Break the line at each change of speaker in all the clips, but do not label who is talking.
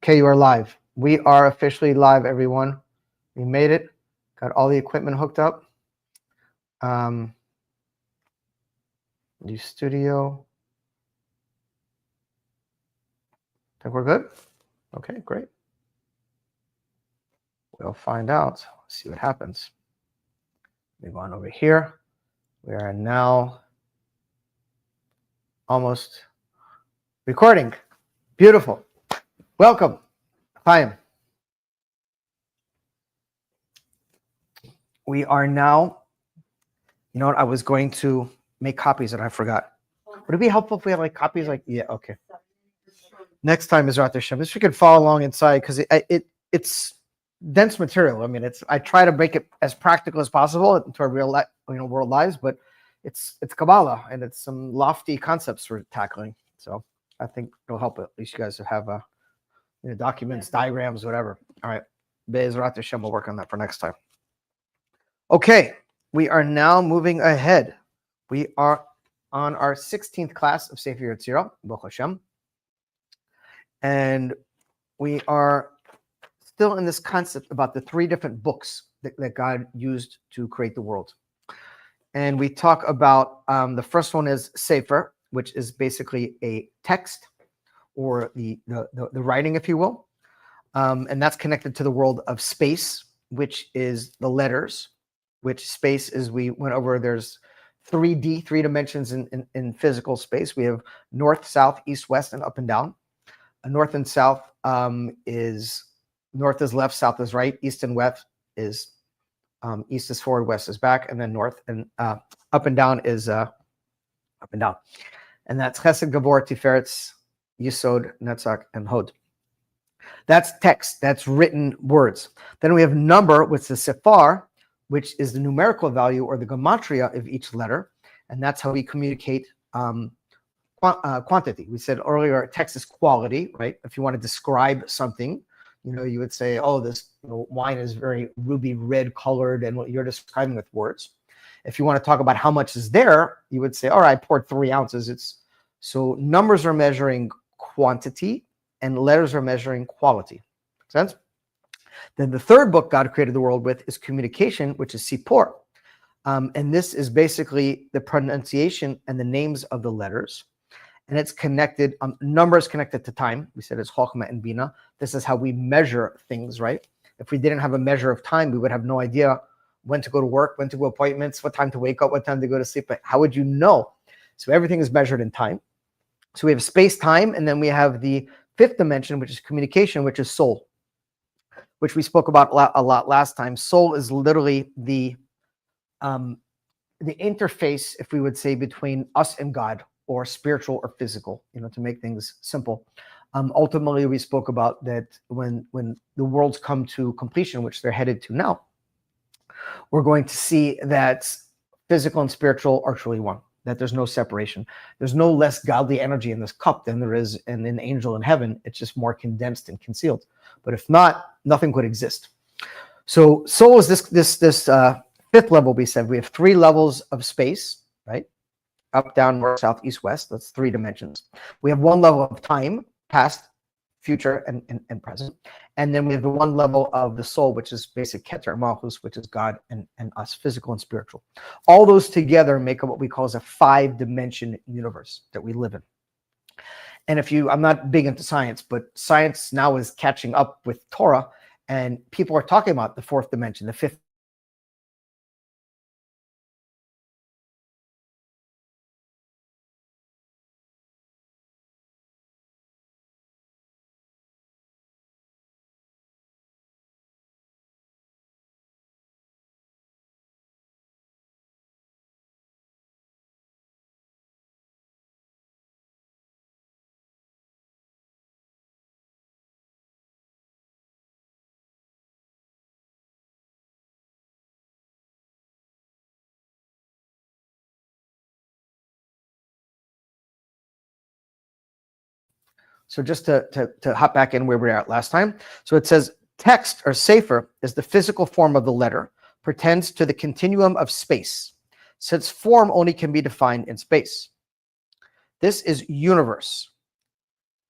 Okay, you are live. We are officially live, everyone. We made it. Got all the equipment hooked up. New studio. Think we're good? Okay, great. We'll find out. See what happens. Move on over here. We are now almost recording. Beautiful. Welcome. Hi. We are now, you know what, I was going to make copies and I forgot. Would it be helpful if we had like copies? Like, yeah, okay. Next time is Rath Hashem. If you could follow along inside, because it's dense material. I mean, I try to make it as practical as possible into our real life, world lives, but it's Kabbalah and it's some lofty concepts we're tackling. So I think it'll help. At least you guys have documents, diagrams, whatever. All right, Be'ezrat Hashem, we'll work on that for next time. Okay, we are now moving ahead. We are on our 16th class of Sefer Yetzirah, Baruch Hashem. And we are still in this concept about the three different books that God used to create the world. And we talk about the first one is Sefer, which is basically a text or the writing, if you will. And that's connected to the world of space, which is the letters, which space is, we went over, there's 3D, three dimensions in physical space. We have north, south, east, west, and up and down. North and south is, north is left, south is right, east and west is, east is forward, west is back, and then north, and up and down is up and down. And that's Chesed, Gavor, Tiferet, Yisod, Netzach, and Hod. That's text, that's written words. Then we have number, which is Sefer, which is the numerical value or the gematria of each letter. And that's how we communicate quantity. We said earlier, text is quality, right? If you want to describe something, you would say, oh, this wine is very ruby red colored, and what you're describing with words. If you want to talk about how much is there, you would say, all right, I poured 3 ounces. So numbers are measuring quantity and letters are measuring quality. Make sense? Then the third book God created the world with is communication, which is Sipor. And this is basically the pronunciation and the names of the letters. And it's connected, numbers connected to time. We said it's Chokhmah and Bina. This is how we measure things, right? If we didn't have a measure of time, we would have no idea when to go to work, when to go appointments, what time to wake up, what time to go to sleep. But how would you know? So everything is measured in time. So we have space, time, and then we have the fifth dimension, which is communication, which is soul, which we spoke about a lot last time. Soul is literally the interface, if we would say, between us and God, or spiritual or physical, to make things simple. Ultimately, we spoke about that when the worlds come to completion, which they're headed to now, we're going to see that physical and spiritual are truly one, that there's no separation. There's no less godly energy in this cup than there is in an angel in heaven. It's just more condensed and concealed. But if not, nothing could exist. So soul is this fifth level. We said we have 3 levels of space, right? Up, down, north, south, east, west. That's 3 dimensions. We have 1 level of time, past, future, and present. And then we have the 1 level of the soul, which is basic Keter Malchus, which is God and us, physical and spiritual. All those together make up what we call as a 5-dimension universe that we live in. And I'm not big into science, but science now is catching up with Torah, and people are talking about the 4th dimension, the 5th. So just to hop back in where we were at last time. So it says text or sefer is the physical form of the letter, pertains to the continuum of space, since form only can be defined in space. This is universe.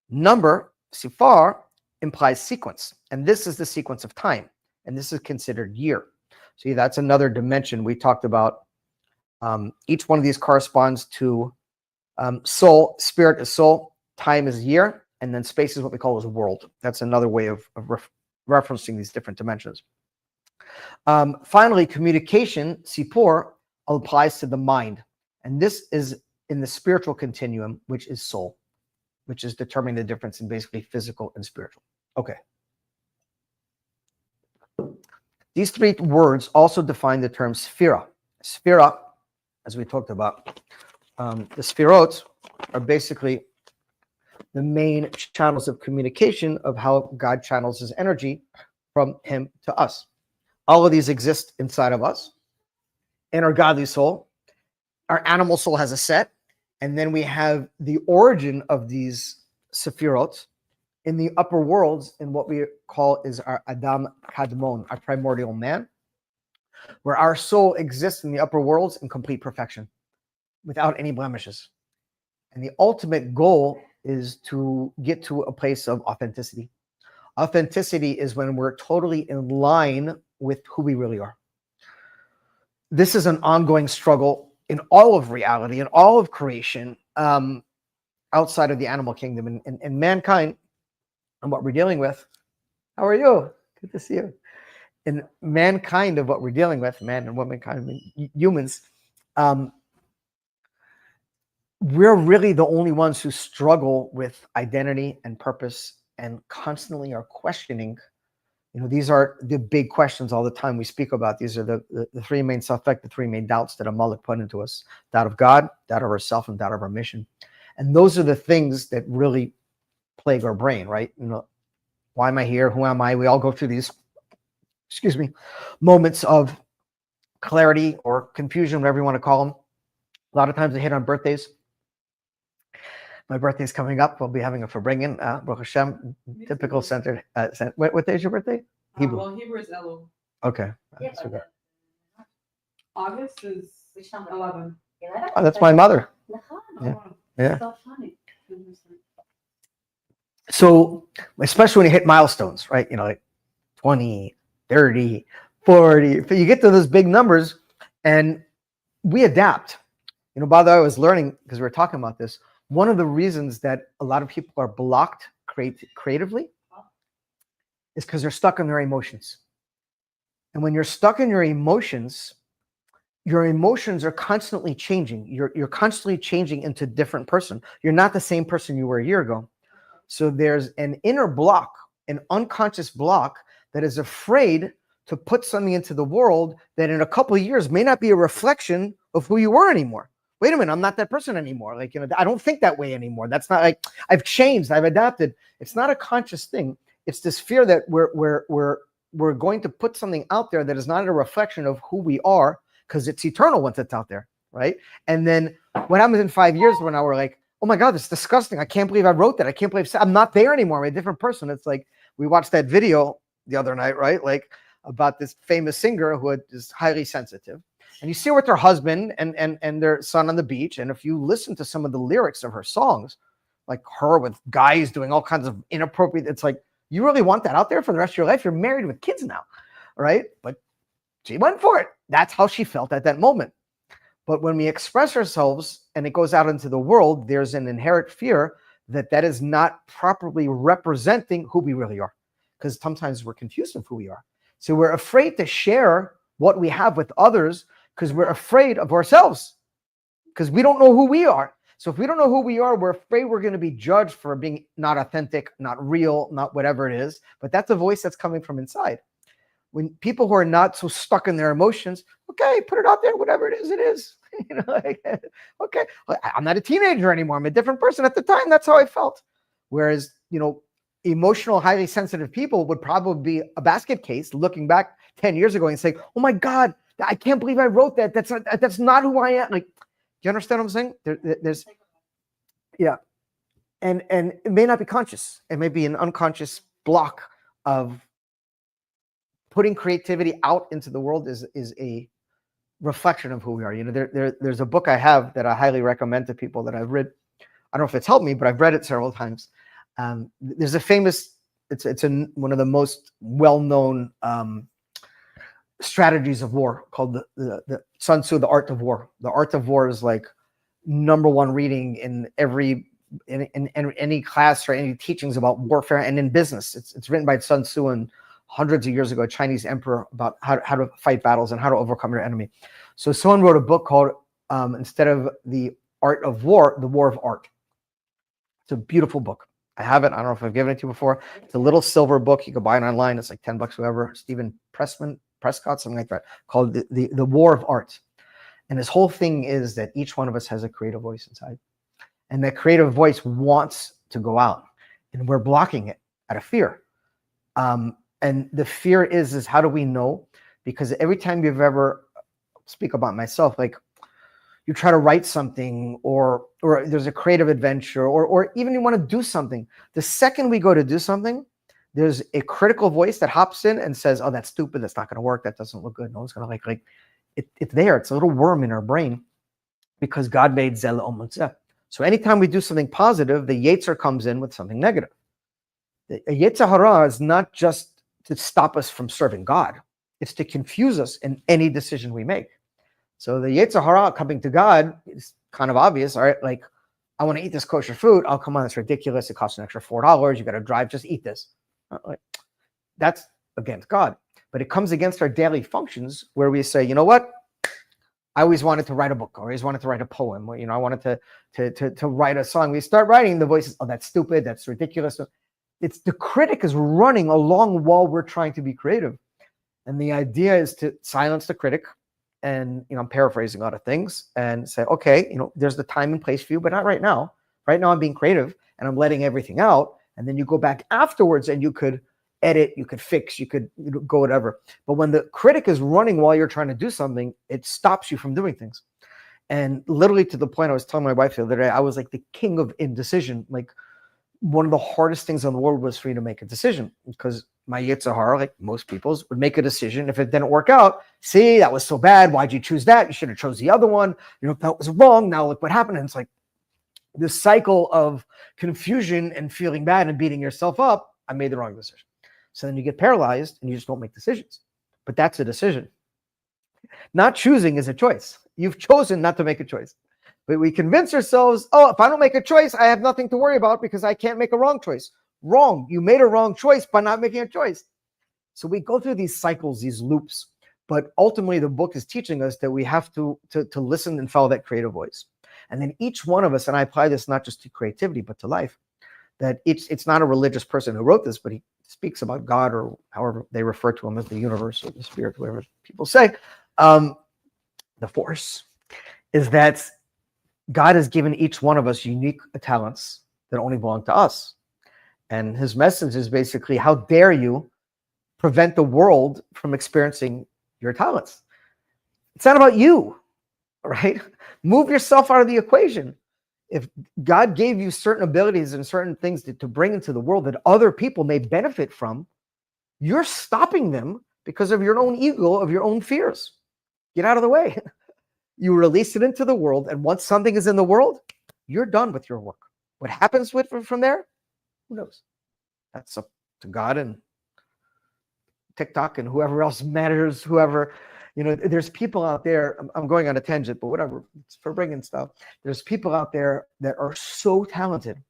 Number, sifar, implies sequence. And this is the sequence of time. And this is considered year. See, that's another dimension we talked about. Each one of these corresponds to soul. Spirit is soul. Time is year. And then space is what we call as world. That's another way of referencing these different dimensions. Finally, communication, sipor, applies to the mind. And this is in the spiritual continuum, which is soul, which is determining the difference in basically physical and spiritual. Okay. These three words also define the term sphera. Sphera, as we talked about, the sphirot are basically the main channels of communication of how God channels his energy from him to us. All of these exist inside of us, in our godly soul. Our animal soul has a set, and then we have the origin of these sephirot in the upper worlds, in what we call is our Adam Kadmon, our primordial man, where our soul exists in the upper worlds in complete perfection, without any blemishes. And the ultimate goal is to get to a place of authenticity. Authenticity is when we're totally in line with who we really are. This is an ongoing struggle in all of reality, in all of creation, outside of the animal kingdom, and mankind, and what we're dealing with. How are you? Good to see you. In mankind, of what we're dealing with, man and womankind, humans, we're really the only ones who struggle with identity and purpose, and constantly are questioning. These are the big questions all the time we speak about. These are the three main suffect, the three main doubts that Amalek put into us: doubt of God, doubt of ourself, and doubt of our mission. And those are the things that really plague our brain, right? Why am I here? Who am I? We all go through these, moments of clarity or confusion, whatever you want to call them. A lot of times they hit on birthdays. My birthday's coming up. We'll be having a Farbrengen, Baruch Hashem, typical centered. What day is your birthday? Hebrew.
Well, Hebrew is Elul.
Okay.
Yeah,
August is 11.
Oh, that's my mother. Yeah.
Oh,
Yeah.
So funny.
So, especially when you hit milestones, right? Like 20, 30, 40, you get to those big numbers, and we adapt. By the way, I was learning, because we were talking about this, one of the reasons that a lot of people are blocked creatively is because they're stuck in their emotions. And when you're stuck in your emotions are constantly changing. You're constantly changing into a different person. You're not the same person you were a year ago. So there's an inner block, an unconscious block, that is afraid to put something into the world that in a couple of years may not be a reflection of who you were anymore. Wait a minute, I'm not that person anymore. I don't think that way anymore. That's not like I've changed, I've adapted. It's not a conscious thing. It's this fear that we're going to put something out there that is not a reflection of who we are, because it's eternal once it's out there, right? And then what happens in 5 years when now we're like, oh my God, it's disgusting. I can't believe I wrote that. I can't believe I'm not there anymore. I'm a different person. It's like we watched that video the other night, right? Like about this famous singer who is highly sensitive. And you see her with her husband and their son on the beach. And if you listen to some of the lyrics of her songs, like her with guys doing all kinds of inappropriate, it's like, you really want that out there for the rest of your life? You're married with kids now, right? But she went for it. That's how she felt at that moment. But when we express ourselves and it goes out into the world, there's an inherent fear that is not properly representing who we really are. Because sometimes we're confused of who we are. So we're afraid to share what we have with others, because we're afraid of ourselves, because we don't know who we are. So if we don't know who we are, we're afraid we're going to be judged for being not authentic, not real, not whatever it is. But that's a voice that's coming from inside. When people who are not so stuck in their emotions, okay, put it out there, whatever it is, it is. Okay, I'm not a teenager anymore. I'm a different person. At the time, that's how I felt. Whereas, emotional, highly sensitive people would probably be a basket case looking back 10 years ago and saying, oh my God, I can't believe I wrote that. That's not who I am. Like, do you understand what I'm saying? There's, yeah. And it may not be conscious. It may be an unconscious block of putting creativity out into the world is a reflection of who we are. There's a book I have that I highly recommend to people that I've read. I don't know if it's helped me, but I've read it several times. There's a famous one of the most well-known strategies of war called the Sun Tzu, The Art of War. The Art of War is like #1 reading in any class or any teachings about warfare and in business. It's written by Sun Tzu and hundreds of years ago, a Chinese emperor, about how to fight battles and how to overcome your enemy. So someone wrote a book called instead of The Art of War, The War of Art. It's a beautiful book. I have it. I don't know if I've given it to you before. It's a little silver book. You can buy it online. It's like $10, whoever. Stephen Prescott, something like that, called the War of Art. And his whole thing is that each one of us has a creative voice inside. And that creative voice wants to go out. And we're blocking it out of fear. And the fear is how do we know? Because every time you've ever, speak about myself, like you try to write something or there's a creative adventure or even you want to do something. The second we go to do something, there's a critical voice that hops in and says, oh, that's stupid. That's not going to work. That doesn't look good. No one's going to like it's there. It's a little worm in our brain because God made Zeh Omutzeh. So anytime we do something positive, the Yetzer comes in with something negative. A Yetzer Hara is not just to stop us from serving God. It's to confuse us in any decision we make. So the Yetzer Hara coming to God is kind of obvious. All right, like I want to eat this kosher food. Oh, come on, it's ridiculous. It costs an extra $4. You got to drive. Just eat this. That's against God. But it comes against our daily functions where we say, you know what? I always wanted to write a book, or I always wanted to write a poem, or I wanted to write a song. We start writing, the voice is, oh, that's stupid, that's ridiculous. It's the critic is running along while we're trying to be creative. And the idea is to silence the critic. And I'm paraphrasing a lot of things and say, okay, there's the time and place for you, but not right now. Right now I'm being creative and I'm letting everything out. And then you go back afterwards and you could edit, you could fix, you could go whatever. But when the critic is running while you're trying to do something, it stops you from doing things. And literally to the point I was telling my wife the other day, I was like the king of indecision. Like one of the hardest things in the world was for me to make a decision because my Yetzer Hara, like most people's, would make a decision. If it didn't work out, see, that was so bad. Why'd you choose that? You should have chose the other one. That was wrong. Now look what happened. And it's like this cycle of confusion and feeling bad and beating yourself up. I made the wrong decision. So then you get paralyzed and you just don't make decisions. But that's a decision. Not choosing is a choice. You've chosen not to make a choice. But we convince ourselves, oh, if I don't make a choice, I have nothing to worry about because I can't make a wrong choice. Wrong. You made a wrong choice by not making a choice. So we go through these cycles, these loops. But ultimately, the book is teaching us that we have to listen and follow that creative voice. And then each one of us, and I apply this not just to creativity, but to life, that it's not a religious person who wrote this, but he speaks about God or however they refer to him as the universe or the spirit, whatever people say, the force, is that God has given each one of us unique talents that only belong to us. And his message is basically, how dare you prevent the world from experiencing your talents? It's not about you, right? Move yourself out of the equation. If God gave you certain abilities and certain things to bring into the world that other people may benefit from, you're stopping them because of your own ego, of your own fears. Get out of the way. You release it into the world, and once something is in the world, you're done with your work. What happens with from there, who knows? That's up to God and TikTok and whoever else matters, whoever. There's people out there, I'm going on a tangent, but whatever, it's for bringing stuff. There's people out there that are so talented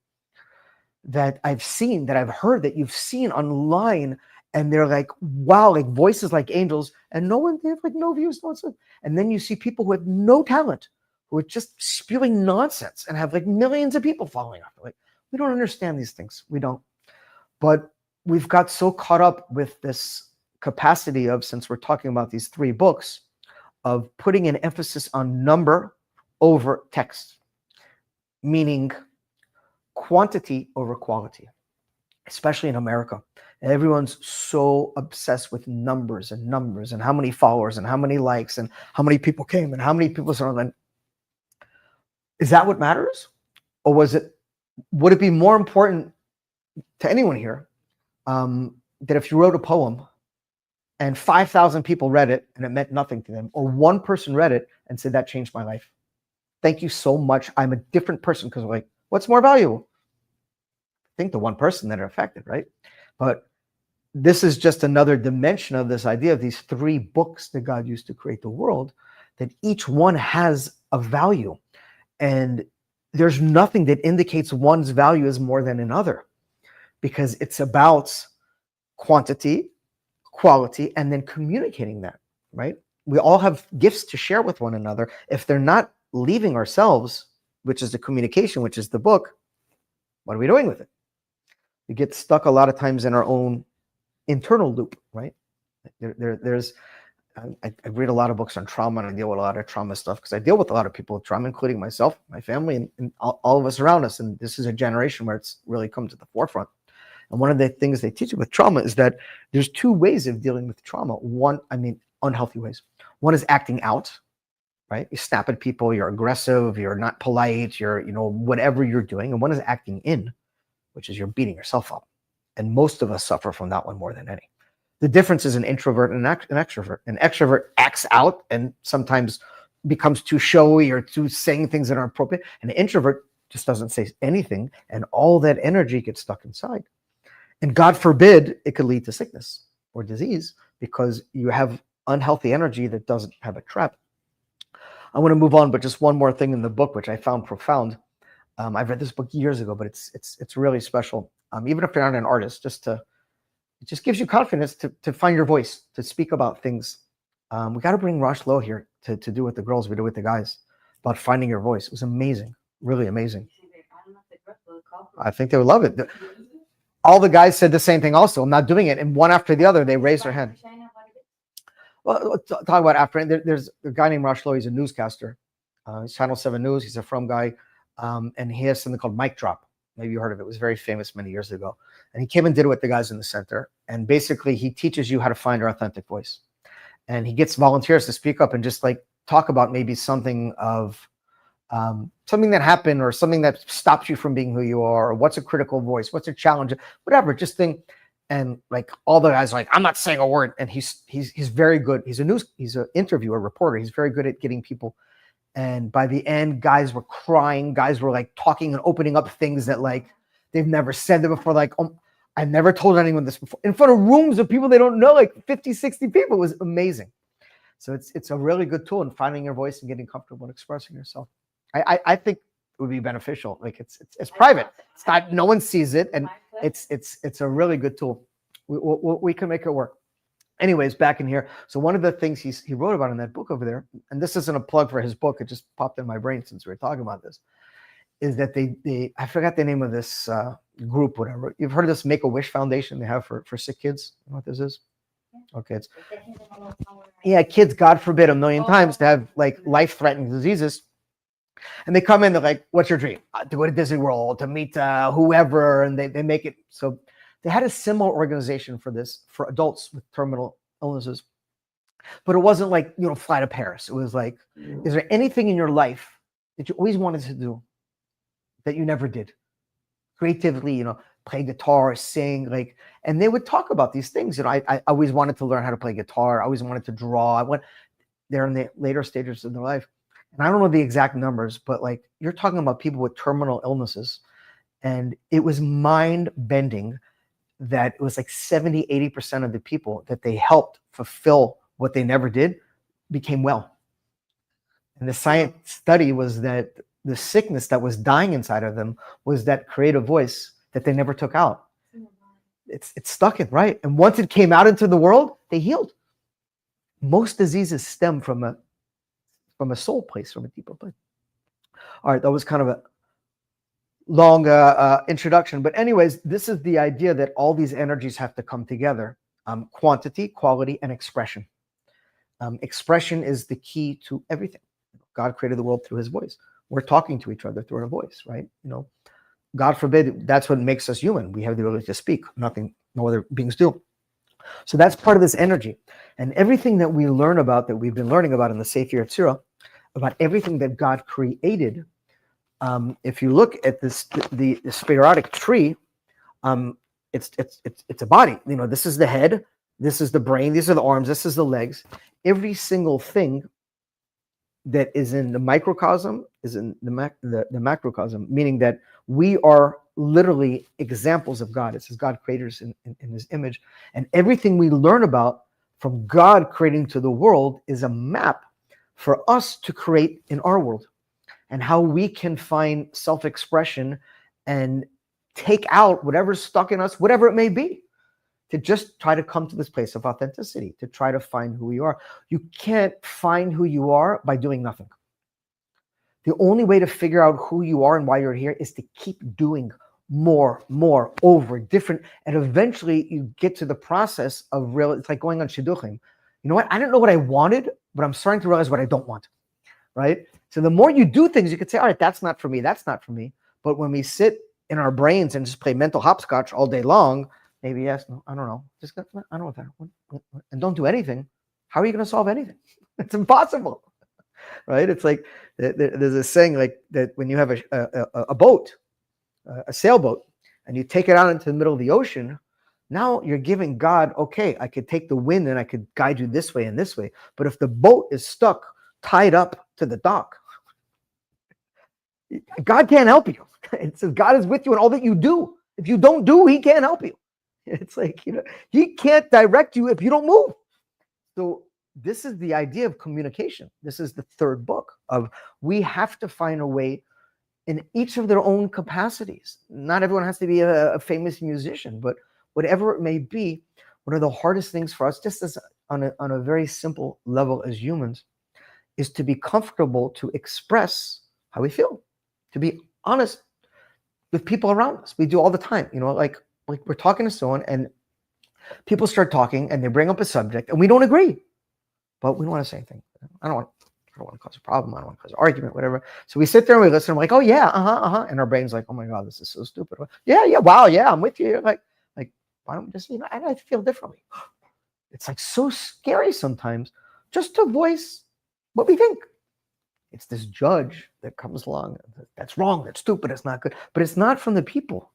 that I've seen, that I've heard, that you've seen online, and they're like, wow, like voices like angels, and they have like no views, no one. And then you see people who have no talent, who are just spewing nonsense and have like millions of people following up. Like, we don't understand these things. We don't. But we've got so caught up with this capacity of, since we're talking about these 3 books, of putting an emphasis on number over text, meaning quantity over quality, especially in America. Everyone's so obsessed with numbers and how many followers and how many likes and how many people came and how many people saw online. Is that what matters? Or would it be more important to anyone here that if you wrote a poem and 5,000 people read it and it meant nothing to them, or one person read it and said, that changed my life. Thank you so much. I'm a different person, because like, what's more valuable? I think the one person that it affected, right? But this is just another dimension of this idea of these 3 books that God used to create the world, that each one has a value. And there's nothing that indicates one's value is more than another, because it's about quantity, quality, and then communicating that, right? We all have gifts to share with one another. If they're not leaving ourselves, which is the communication, which is the book, what are we doing with it? We get stuck a lot of times in our own internal loop, right? I read a lot of books on trauma, and I deal with a lot of trauma stuff because I deal with a lot of people with trauma, including myself, my family, and all of us around us. And this is a generation where it's really come to the forefront. And one of the things they teach you with trauma is that there's 2 ways of dealing with trauma. One, unhealthy ways. One is acting out, right? You snap at people, you're aggressive, you're not polite, you're, whatever you're doing. And one is acting in, which is you're beating yourself up. And most of us suffer from that one more than any. The difference is an introvert and an extrovert. An extrovert acts out and sometimes becomes too showy or too saying things that aren't appropriate. And an introvert just doesn't say anything, and all that energy gets stuck inside. And God forbid it could lead to sickness or disease because you have unhealthy energy that doesn't have a trap. I want to move on, but just one more thing in the book, which I found profound. I've read this book years ago, but it's really special. Even if you're not an artist, it just gives you confidence to find your voice, to speak about things. We got to bring Rosh Lowe here to do with the girls we do with the guys about finding your voice. It was amazing, really amazing. I think they would love it. All the guys said the same thing also. I'm not doing it. And one after the other, they raised their hand. Well, talk about after. There's a guy named Rosh Lowe. He's a newscaster. He's Channel 7 News. He's a From guy. And he has something called Mic Drop. Maybe you heard of it. It was very famous many years ago. And he came and did it with the guys in the center. And basically, he teaches you how to find your authentic voice. And he gets volunteers to speak up and just like talk about maybe something of something that happened or something that stops you from being who you are, or what's a critical voice, what's a challenge, whatever, just think. And like all the guys are like, I'm not saying a word. And he's very good. He's an interviewer, reporter. He's very good at getting people. And by the end, guys were crying. Guys were like talking and opening up things that like they've never said them before. Like, I've never told anyone this before. In front of rooms of people they don't know, like 50, 60 people. It was amazing. So it's a really good tool in finding your voice and getting comfortable in expressing yourself. I think it would be beneficial. Like it's private. It's not, no one sees it, and it's a really good tool. We can make it work. Anyways, back in here. So one of the things he wrote about in that book over there, and this isn't a plug for his book, it just popped in my brain since we were talking about this, is that they I forgot the name of this group, whatever. You've heard of this Make-A-Wish Foundation they have for sick kids? You know what this is? Okay, it's kids, God forbid, a million times to have like life-threatening diseases. And they come in, they're like, what's your dream? To go to Disney World, to meet whoever, and they make it. So they had a similar organization for this, for adults with terminal illnesses. But it wasn't like, fly to Paris. It was like, is there anything in your life that you always wanted to do that you never did? Creatively, play guitar, sing, and they would talk about these things. I always wanted to learn how to play guitar. I always wanted to draw. They're in the later stages of their life. And I don't know the exact numbers, but like you're talking about people with terminal illnesses. And it was mind bending that it was like 70, 80% of the people that they helped fulfill what they never did became well. And the science study was that the sickness that was dying inside of them was that creative voice that they never took out. It's stuck in, right? And once it came out into the world, they healed. Most diseases stem from a soul place, from a deeper place. All right, that was kind of a long introduction. But anyways, this is the idea that all these energies have to come together. Quantity, quality, and expression. Expression is the key to everything. God created the world through his voice. We're talking to each other through our voice, right? God forbid, that's what makes us human. We have the ability to speak. No other beings do. So that's part of this energy. And everything that we learn about, that we've been learning about in the Sefer Yetzirah, about everything that God created, if you look at the spirotic tree, it's a body. This is the head, this is the brain, these are the arms, this is the legs. Every single thing that is in the microcosm is in the macrocosm, meaning that we are literally examples of God. It says God created us in his image. And everything we learn about from God creating to the world is a map for us to create in our world, and how we can find self-expression and take out whatever's stuck in us, whatever it may be, to just try to come to this place of authenticity, to try to find who you are. You can't find who you are by doing nothing. The only way to figure out who you are and why you're here is to keep doing more, over, different, and eventually you get to the process of real. It's like going on shidduchim. You know what? I didn't know what I wanted, but I'm starting to realize what I don't want, right? So the more you do things, you could say, all right, that's not for me, that's not for me. But when we sit in our brains and just play mental hopscotch all day long, maybe yes, no, I don't know, just I don't know what that, and don't do anything, how are you going to solve anything? It's impossible, right? It's like there's a saying like that when you have a boat, a sailboat, and you take it out into the middle of the ocean, now you're giving God, okay, I could take the wind and I could guide you this way and this way. But if the boat is stuck, tied up to the dock, God can't help you. It says God is with you in all that you do. If you don't do, he can't help you. It's like, he can't direct you if you don't move. So this is the idea of communication. This is the third book of, we have to find a way in each of their own capacities. Not everyone has to be a famous musician, but whatever it may be, one of the hardest things for us, just as on a very simple level as humans, is to be comfortable to express how we feel, to be honest with people around us. We do all the time, like we're talking to someone and people start talking and they bring up a subject and we don't agree, but we don't want to say anything. I don't want to cause a problem. I don't want to cause an argument, whatever. So we sit there and we listen. I'm like, oh yeah, and our brain's like, oh my God, this is so stupid. Yeah, wow, yeah, I'm with you. Like, why don't we just, I feel differently. It's like so scary sometimes just to voice what we think. It's this judge that comes along. That's wrong. That's stupid. It's not good. But it's not from the people.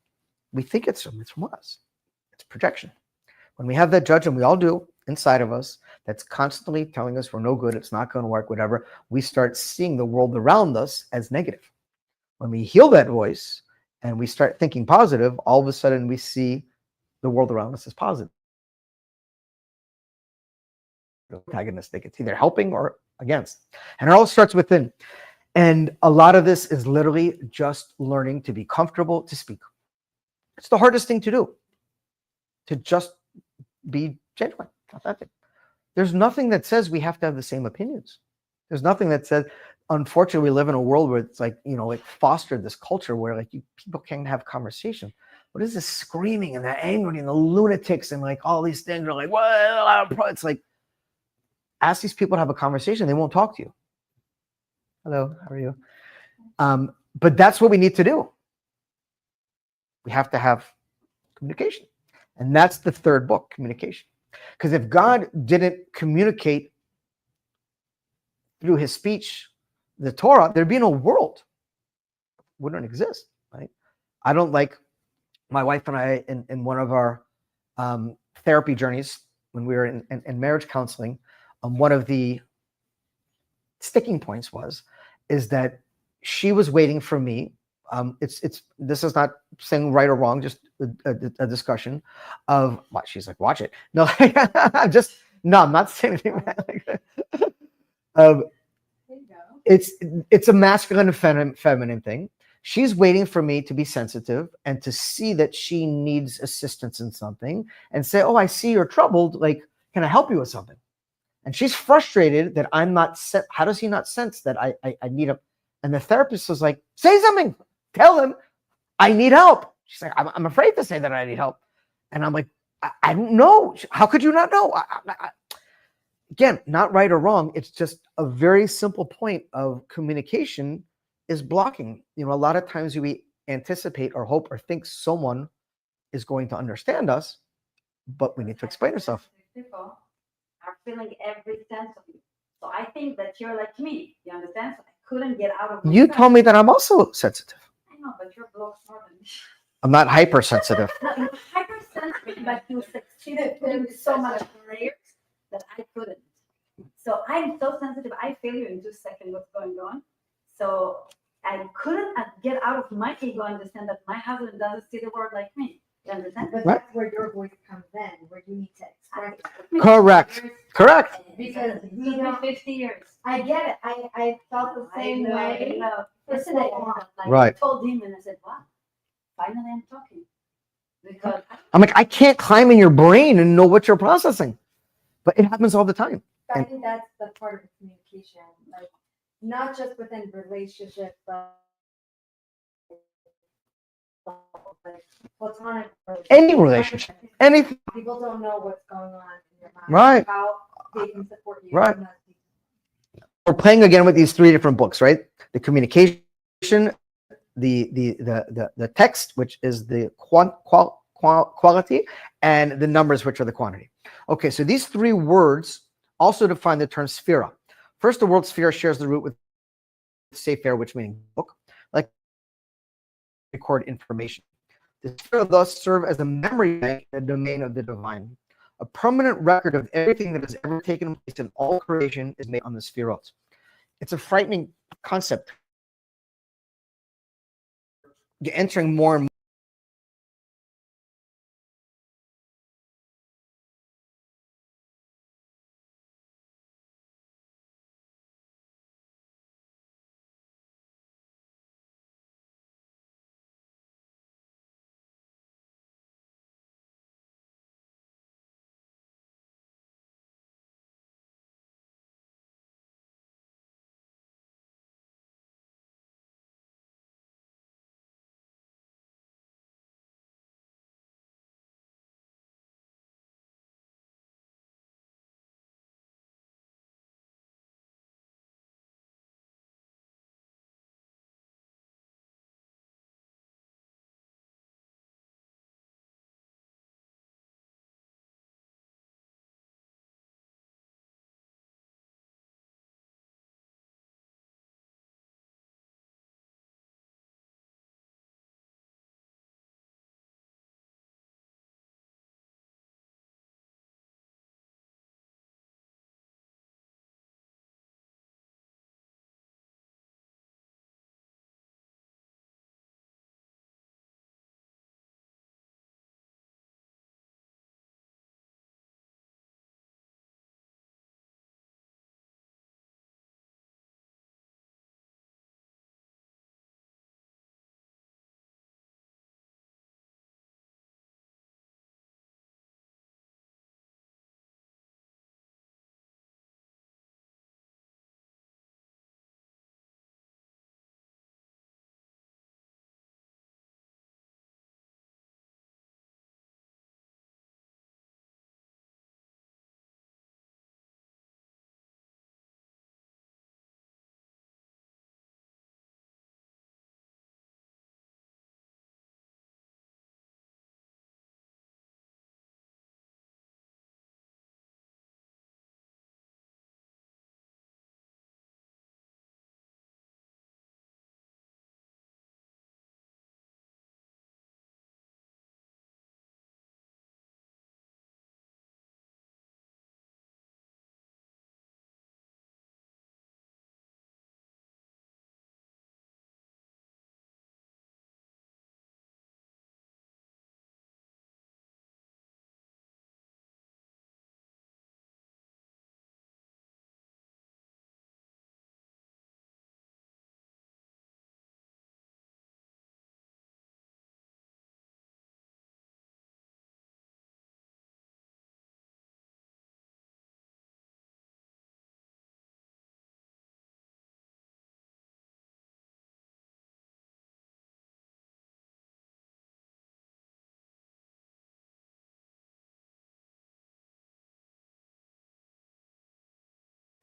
We think it's from us. It's projection. When we have that judge, and we all do inside of us, that's constantly telling us we're no good, it's not going to work, whatever, we start seeing the world around us as negative. When we heal that voice and we start thinking positive, all of a sudden we see the world around us as positive. Antagonistic. It's either helping or against. And it all starts within. And a lot of this is literally just learning to be comfortable to speak. It's the hardest thing to do, to just be genuine, authentic. There's nothing that says we have to have the same opinions. There's nothing that says, unfortunately, we live in a world where it's like, like fostered this culture where like people can't have conversation. What is this screaming and the anger and the lunatics and like all these things are like, well, it's like, ask these people to have a conversation. They won't talk to you. Hello, how are you? But that's what we need to do. We have to have communication. And that's the third book, communication. Because if God didn't communicate through his speech, the Torah, there'd be no world. It wouldn't exist, right? I don't like, my wife and I, in one of our therapy journeys, when we were in marriage counseling, one of the sticking points is that she was waiting for me. This is not saying right or wrong, just a discussion of what she's like, watch it. No, I'm not saying anything like that. It's a masculine and feminine thing. She's waiting for me to be sensitive and to see that she needs assistance in something and say, oh, I see you're troubled. Like, can I help you with something? And she's frustrated that I'm not, how does he not sense that I need him? And the therapist was like, say something, tell him I need help. She's like, I'm afraid to say that I need help. And I'm like, I don't know. How could you not know? Again, not right or wrong. It's just a very simple point of communication is blocking. A lot of times we anticipate or hope or think someone is going to understand us, but we need to explain ourselves.
People are feeling every sense of you. So I think that you're like me. You understand? So I couldn't get out of myself.
You told me that I'm also sensitive.
I know, but you're blocked more than me.
I'm not hypersensitive.
No, you're hypersensitive, but you succeeded putting so much layers that I couldn't. So I'm so sensitive. I feel you in 2 seconds what's going on. So I couldn't get out of my ego and understand that my husband doesn't see the world like me. You understand?
But
Right.
that's where your voice comes in, where you need to express it.
Correct. Correct.
Because
It
we
took me
don't,
50 years.
I get it. I felt the same way. For
Yesterday, I
so long.
felt like
Right.
I told him and I said, wow, finally I'm talking. Because
I'm like, I can't climb in your brain and know what you're processing, but it happens all the time.
I think that's the part of the communication, like not just within relationships, but like platonic
Any relationship, anything.
People don't know what's going on in your mind.
Right.
How they can support you.
Right.
and that's-
We're playing again with these three different books, right? The communication, the text, which is the quality, and the numbers, which are the quantity. Okay, so these three words also define the term sphera. First, the word sphere shares the root with sefer, which means book, like record information. The sphera thus serve as a memory bank in the domain of the divine. A permanent record of everything that has ever taken place in all creation is made on the spherot. It's a frightening concept. You're entering more and more.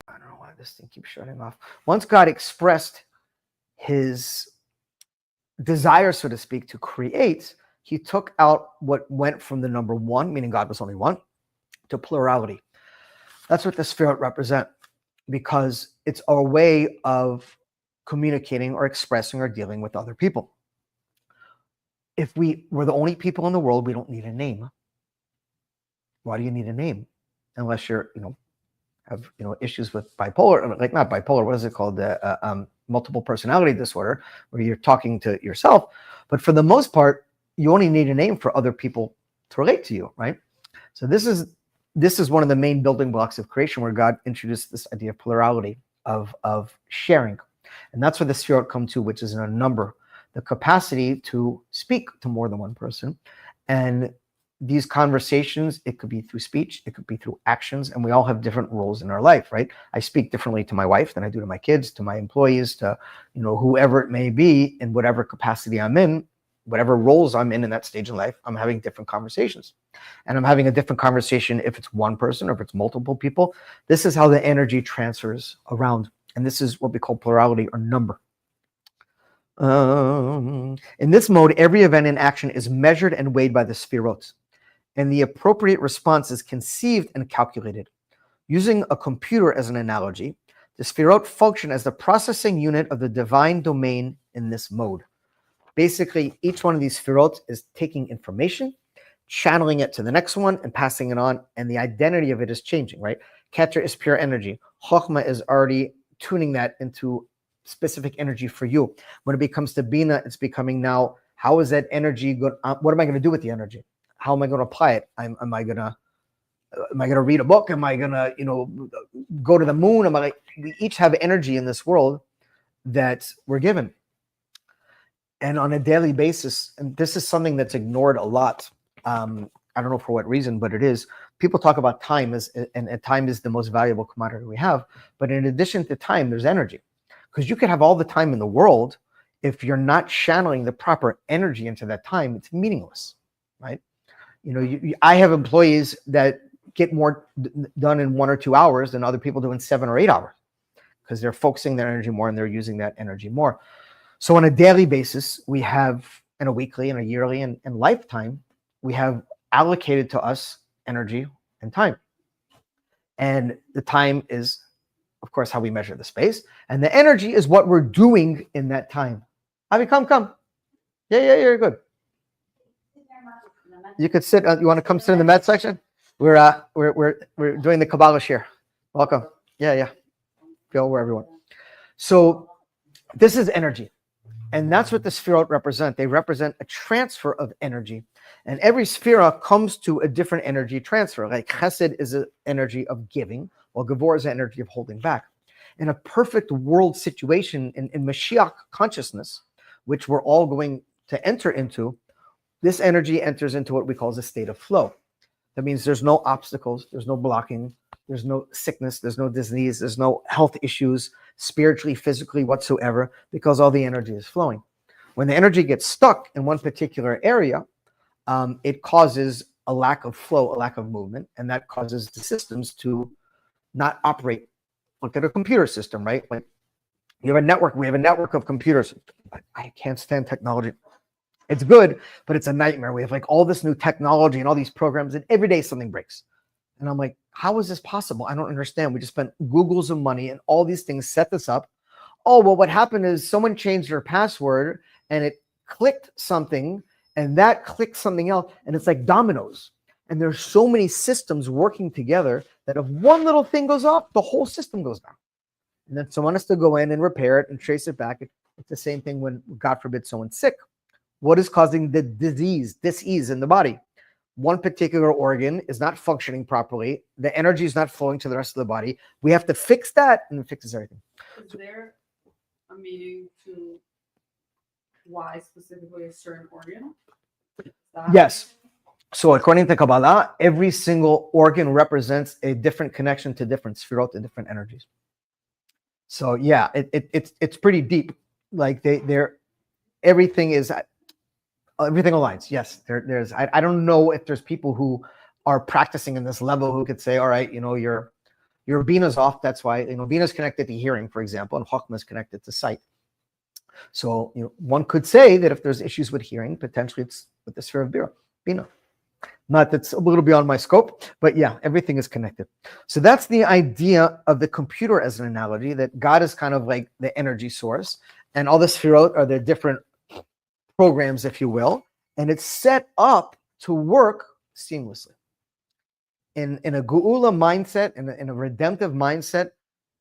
I don't know why this thing keeps shutting off. Once God expressed his desire, so to speak, to create, he took out what went from the number one, meaning God was only one, to plurality. That's what the spirit represent, because it's our way of communicating or expressing or dealing with other people. If we were the only people in the world, we don't need a name. Why do you need a name? Unless you're, have issues with bipolar, like not bipolar. What is it called? multiple personality disorder, where you're talking to yourself. But for the most part, you only need a name for other people to relate to you, right? So this is one of the main building blocks of creation, where God introduced this idea of plurality, of sharing. And that's where the Sefirot come to, which is in a number, the capacity to speak to more than one person. And these conversations, it could be through speech, it could be through actions, and we all have different roles in our life, right? I speak differently to my wife than I do to my kids, to my employees, to whoever it may be, in whatever capacity I'm in, whatever roles I'm in that stage in life. I'm having different conversations, and I'm having a different conversation if it's one person or if it's multiple people. This is how the energy transfers around, and this is what we call plurality or number. In this mode, every event in action is measured and weighed by the Sefirot, and the appropriate response is conceived and calculated. Using a computer as an analogy, the Sefirot function as the processing unit of the divine domain in this mode. Basically, each one of these Sefirot is taking information, channeling it to the next one, and passing it on, and the identity of it is changing, right? Keter is pure energy. Chokhmah is already tuning that into specific energy for you. When it becomes to Bina, it's becoming now, how is that energy good? What am I going to do with the energy? How am I going to apply it? Am I going to read a book? Am I going to, go to the moon? We each have energy in this world that we're given. And on a daily basis, and this is something that's ignored a lot. I don't know for what reason, but it is. People talk about time and time is the most valuable commodity we have. But in addition to time, there's energy. Because you could have all the time in the world. If you're not channeling the proper energy into that time, it's meaningless, right? I have employees that get more done in 1 or 2 hours than other people do in 7 or 8 hours, because they're focusing their energy more and they're using that energy more. So on a daily basis, we have, and a weekly and a yearly and lifetime, we have allocated to us energy and time. And the time is, of course, how we measure the space. And the energy is what we're doing in that time. Avi, come. Yeah, you're good. You could sit. You want to come sit in the med section? We're doing the Kabbalah share. Welcome. Yeah. Go where everyone. So this is energy, and that's what the Sefirot represent. They represent a transfer of energy, and every Sefirah comes to a different energy transfer. Like Chesed is an energy of giving, while Gevurah is an energy of holding back. In a perfect world situation, in Mashiach consciousness, which we're all going to enter into, this energy enters into what we call a state of flow. That means there's no obstacles, there's no blocking, there's no sickness, there's no disease, there's no health issues, spiritually, physically, whatsoever, because all the energy is flowing. When the energy gets stuck in one particular area, it causes a lack of flow, a lack of movement, and that causes the systems to not operate. Look at a computer system, right? Like you have a network, we have a network of computers. I can't stand technology. It's good, but it's a nightmare. We have like all this new technology and all these programs, and every day something breaks. And I'm like, how is this possible? I don't understand. We just spent Googles of money and all these things set this up. Oh, well, what happened is someone changed their password and it clicked something, and that clicked something else, and it's like dominoes. And there's so many systems working together that if one little thing goes off, the whole system goes down. And then someone has to go in and repair it and trace it back. It's the same thing when, God forbid, someone's sick. What is causing the disease in the body? One particular organ is not functioning properly. The energy is not flowing to the rest of the body. We have to fix that, and it fixes everything.
Is there a meaning to why specifically a certain organ?
Yes. So according to Kabbalah, every single organ represents a different connection to different Sefirot and different energies. So yeah, it's pretty deep. Like they're everything aligns. Yes, there's. I don't know if there's people who are practicing in this level who could say, all right, your Bina's off. That's why Bina's connected to hearing, for example, and Chokhmah is connected to sight. So one could say that if there's issues with hearing, potentially it's with the sphere of Bina. Not that's a little beyond my scope, but yeah, everything is connected. So that's the idea of the computer as an analogy, that God is kind of like the energy source, and all the Sefirot are the different programs, if you will, and it's set up to work seamlessly. In a Geula mindset, in a redemptive mindset,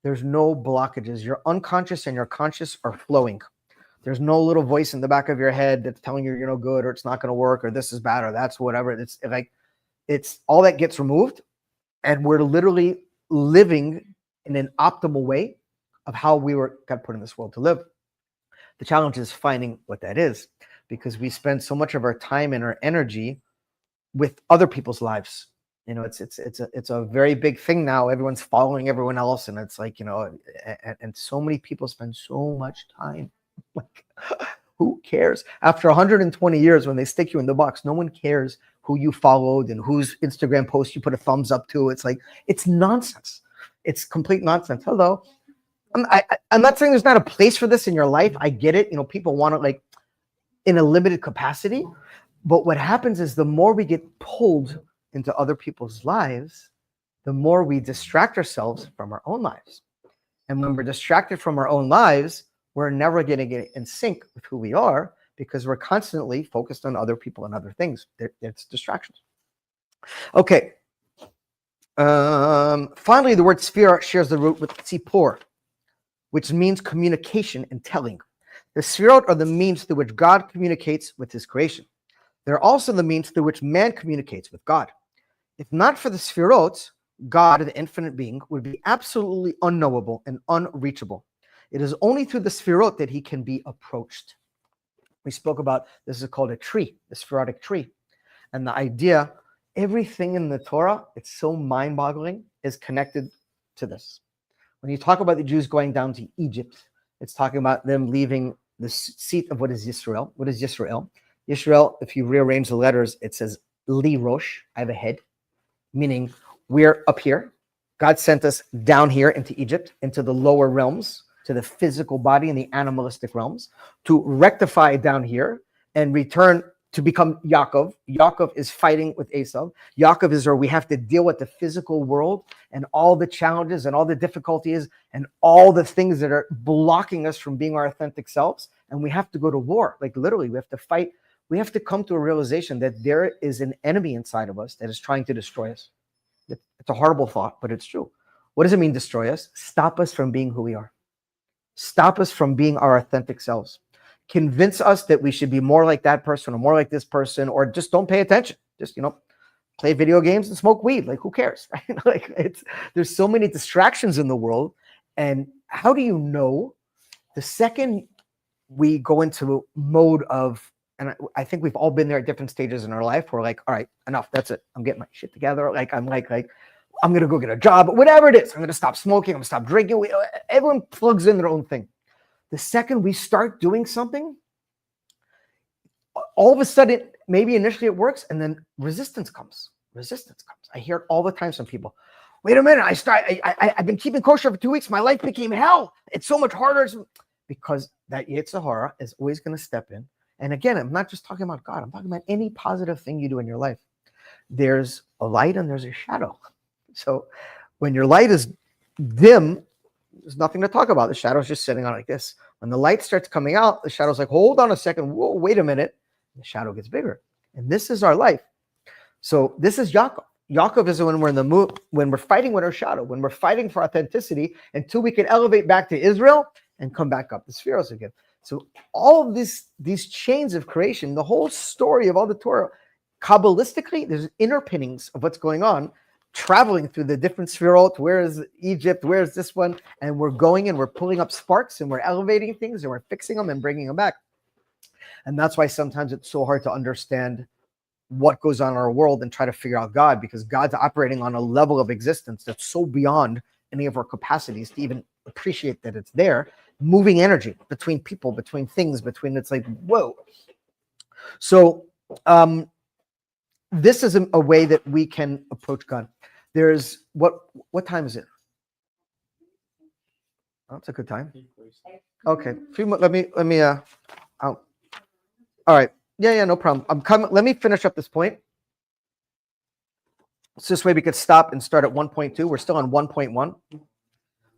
There's no blockages. Your unconscious and your conscious are flowing. There's no little voice in the back of your head that's telling you you're no good, or it's not going to work, or this is bad, or that's whatever. It's like, it's all that gets removed. And we're literally living in an optimal way of how we got put in this world to live. The challenge is finding what that is, because we spend so much of our time and our energy with other people's lives. You know, it's a very big thing now. Everyone's following everyone else, and it's like, you know, and so many people spend so much time. Like, who cares? After 120 years, when they stick you in the box, no one cares who you followed and whose Instagram post you put a thumbs up to. It's like, it's nonsense. It's complete nonsense. Hello. I'm not saying there's not a place for this in your life. I get it. You know, people want it like in a limited capacity. But what happens is the more we get pulled into other people's lives, the more we distract ourselves from our own lives. And when we're distracted from our own lives, we're never going to get in sync with who we are, because we're constantly focused on other people and other things. It's distractions. Okay. Finally, the word sphera shares the root with tzipor, which means communication and telling. The sphirot are the means through which God communicates with his creation. They're also the means through which man communicates with God. If not for the sphirot, God, the infinite being, would be absolutely unknowable and unreachable. It is only through the sphirot that he can be approached. We spoke about, this is called a tree, the spherotic tree. And the idea, everything in the Torah, it's so mind-boggling, is connected to this. When you talk about the Jews going down to Egypt, it's talking about them leaving the seat of what is Yisrael. What is Yisrael? Yisrael, if you rearrange the letters, it says Li Rosh, I have a head, meaning we're up here. God sent us down here into Egypt, into the lower realms, to the physical body and the animalistic realms, to rectify down here and return to become Yaakov. Yaakov is fighting with Esau. Yaakov is where we have to deal with the physical world and all the challenges and all the difficulties and all the things that are blocking us from being our authentic selves. And we have to go to war. Like literally, we have to fight. We have to come to a realization that there is an enemy inside of us that is trying to destroy us. It's a horrible thought, but it's true. What does it mean, destroy us? Stop us from being who we are. Stop us from being our authentic selves. Convince us that we should be more like that person or more like this person, or just don't pay attention. Just, you know, play video games and smoke weed. Like, who cares, right? Like, there's so many distractions in the world. And how do you know the second we go into mode of, and I think we've all been there at different stages in our life, we're like, all right, enough, that's it. I'm getting my shit together. Like, I'm going to go get a job, whatever it is. I'm going to stop smoking. I'm going to stop drinking. Everyone plugs in their own thing. The second we start doing something, all of a sudden, maybe initially it works, and then resistance comes. Resistance comes. I hear it all the time from people. Wait a minute, I've been keeping kosher for 2 weeks. My life became hell. It's so much harder. Because that Yetzer Hara is always going to step in. And again, I'm not just talking about God. I'm talking about any positive thing you do in your life. There's a light and there's a shadow. So when your light is dim, there's nothing to talk about. The shadow's just sitting on like this. When the light starts coming out, the shadow's like, hold on a second. Whoa, wait a minute. The shadow gets bigger. And this is our life. So this is Yaakov. Yaakov is when we're in the mood, when we're fighting with our shadow, when we're fighting for authenticity until we can elevate back to Israel and come back up the spheres again. So all of these chains of creation, the whole story of all the Torah, Kabbalistically, there's underpinnings of what's going on, traveling through the different spherot. Where is Egypt? Where is this one? And we're going and we're pulling up sparks and we're elevating things and we're fixing them and bringing them back. And that's why sometimes it's so hard to understand what goes on in our world and try to figure out God, because God's operating on a level of existence that's so beyond any of our capacities to even appreciate that it's there, moving energy between people, between things, it's like, whoa. So this is a way that we can approach God. There's what time is it? Oh, that's a good time. Okay, let me out. All right. Yeah, no problem. I'm coming. Let me finish up this point. So this way we could stop and start at 1.2. We're still on 1.1.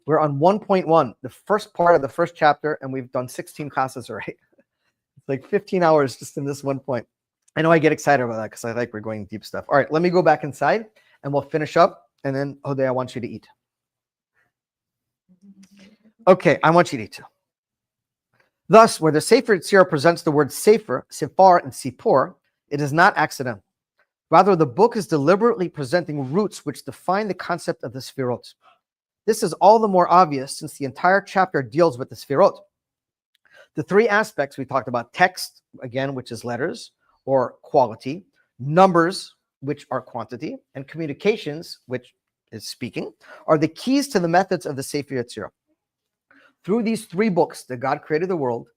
We're on 1.1, the first part of the first chapter, and we've done 16 classes already. It's like 15 hours just in this one point. I know I get excited about that because I like we're going deep stuff. All right, let me go back inside and we'll finish up. And then, Jose, I want you to eat. Okay, I want you to. Thus, where the Sefer Yetzirah presents the word Sefer, Sifar, and Sipor, it is not accidental. Rather, the book is deliberately presenting roots which define the concept of the Sefirot. This is all the more obvious since the entire chapter deals with the Sefirot. The three aspects we talked about: text, again, which is letters or quality, numbers, which are quantity, and communications, which is speaking, are the keys to the methods of the Sefer Yetzirah. Through these three books that God created the world,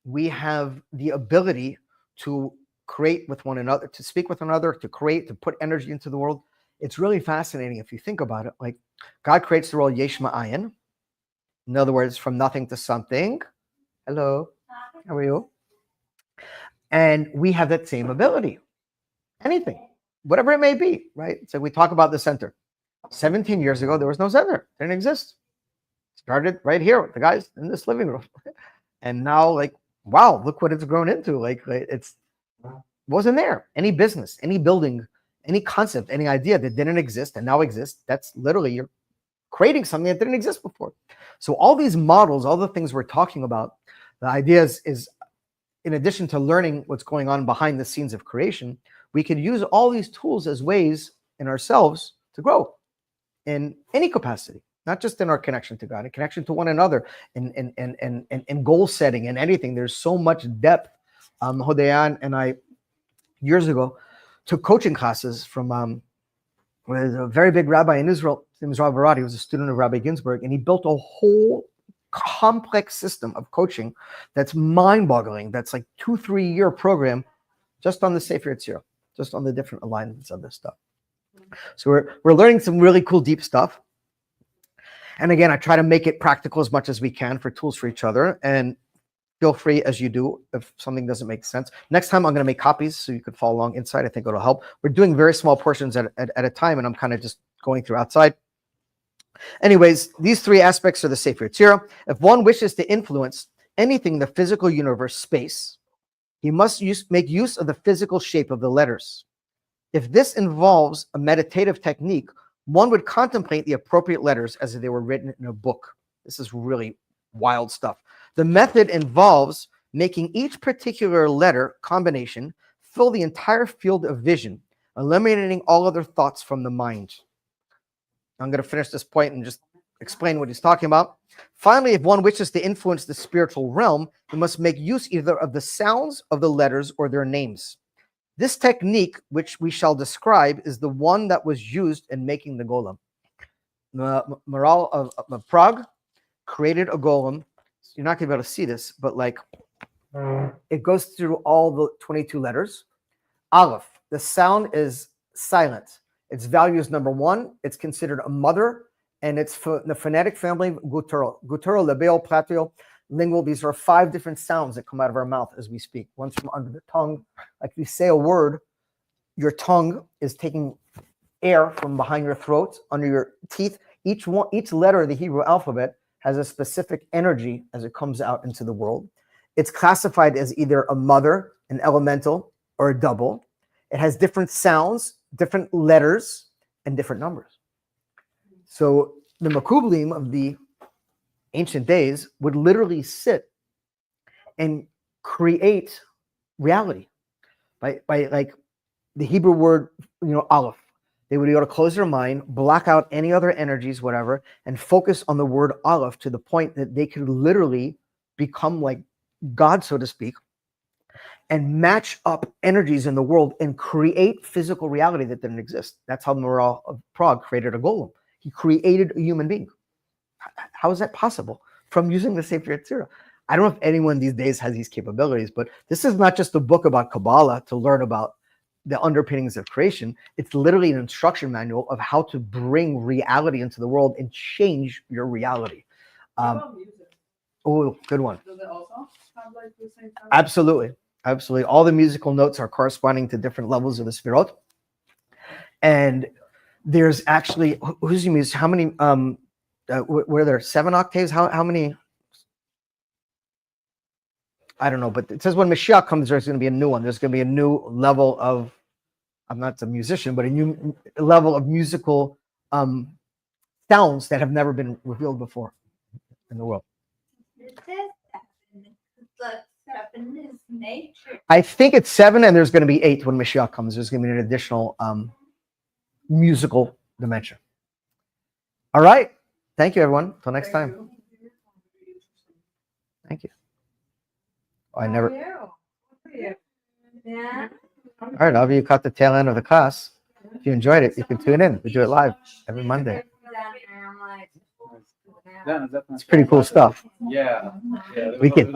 we have the ability to create with one another, to speak with one another, to create, to put energy into the world. It's really fascinating if you think about it. Like, God creates the world yesh ma'ayin. In other words, from nothing to something. Hello, how are you? And we have that same ability. Anything, whatever it may be, right? So we talk about the center. 17 years ago, there was no center. It didn't exist. Started right here with the guys in this living room. And now, like, wow, look what it's grown into. Like, it's wasn't there. Any business, any building, any concept, any idea that didn't exist and now exists, that's literally you're creating something that didn't exist before. So all these models, all the things we're talking about, the ideas is in addition to learning what's going on behind the scenes of creation, we can use all these tools as ways in ourselves to grow in any capacity, not just in our connection to God, in connection to one another, in goal setting and anything. There's so much depth. Hodayan and I, years ago, took coaching classes from with a very big rabbi in Israel. His name is Rabbi Barati. He was a student of Rabbi Ginsburg, and he built a whole complex system of coaching that's mind-boggling. That's like 2-3 year program just on the Sefer Yetzirah, just on the different alignments of this stuff. So we're learning some really cool, deep stuff. And again, I try to make it practical as much as we can for tools for each other. And feel free as you do if something doesn't make sense. Next time I'm going to make copies so you could follow along inside. I think it'll help. We're doing very small portions at a time, and I'm kind of just going through outside. Anyways, these three aspects are the Sefer Yetzirah. If one wishes to influence anything in the physical universe, space, he must make use of the physical shape of the letters. If this involves a meditative technique, one would contemplate the appropriate letters as if they were written in a book. This is really wild stuff. The method involves making each particular letter combination fill the entire field of vision, eliminating all other thoughts from the mind. I'm going to finish this point and just explain what he's talking about. Finally, if one wishes to influence the spiritual realm, he must make use either of the sounds of the letters or their names. This technique, which we shall describe, is the one that was used in making the golem. The Maral of Prague created a golem. You're not going to be able to see this, but like it goes through all the 22 letters. Aleph, the sound is silent. Its value is number 1. It's considered a mother, and it's the phonetic family guttural. Guttural, labeo, platio, lingual. These are 5 different sounds that come out of our mouth as we speak. One's from under the tongue. Like you say a word, your tongue is taking air from behind your throat, under your teeth. Each letter of the Hebrew alphabet has a specific energy as it comes out into the world. It's classified as either a mother, an elemental, or a double. It has different sounds, different letters, and different numbers. So the Makublim of the ancient days would literally sit and create reality by like the Hebrew word, Aleph. They would be able to close their mind, block out any other energies, whatever, and focus on the word Aleph to the point that they could literally become like God, so to speak, and match up energies in the world and create physical reality that didn't exist. That's how Maral of Prague created a golem. He created a human being. How is that possible? From using the Sefer Yetzirah. I don't know if anyone these days has these capabilities, but this is not just a book about Kabbalah to learn about the underpinnings of creation. It's literally an instruction manual of how to bring reality into the world and change your reality.
What about music?
Oh, good one.
Does it also have like the same kind of-
Absolutely. Absolutely. All the musical notes are corresponding to different levels of the Sefirot. And there's actually, who's the music? How many, were there 7 octaves? How many? I don't know, but it says when Mashiach comes, there's going to be a new one. There's going to be a new level of, I'm not a musician, but a new level of musical sounds that have never been revealed before in the world.
Seven is nature.
I think it's 7, and there's going to be 8 when Mashiach comes. There's going to be an additional musical dimension. All right. Thank you, everyone. Till next time. Thank you. I never.
Yeah.
All right, Avi, you caught the tail end of the class. If you enjoyed it, you can tune in. We do it live every Monday. It's pretty cool stuff.
Yeah.
We can.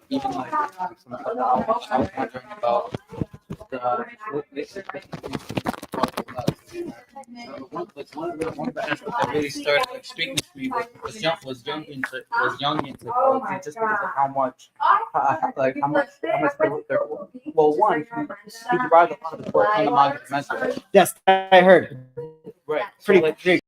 Even like some stuff I was wondering about one of the aspects that really started like speaking to me was young into poetry just because of how much well, one, he derived a lot of his work from the Maggid message.
Yes, I heard.
Right.
Pretty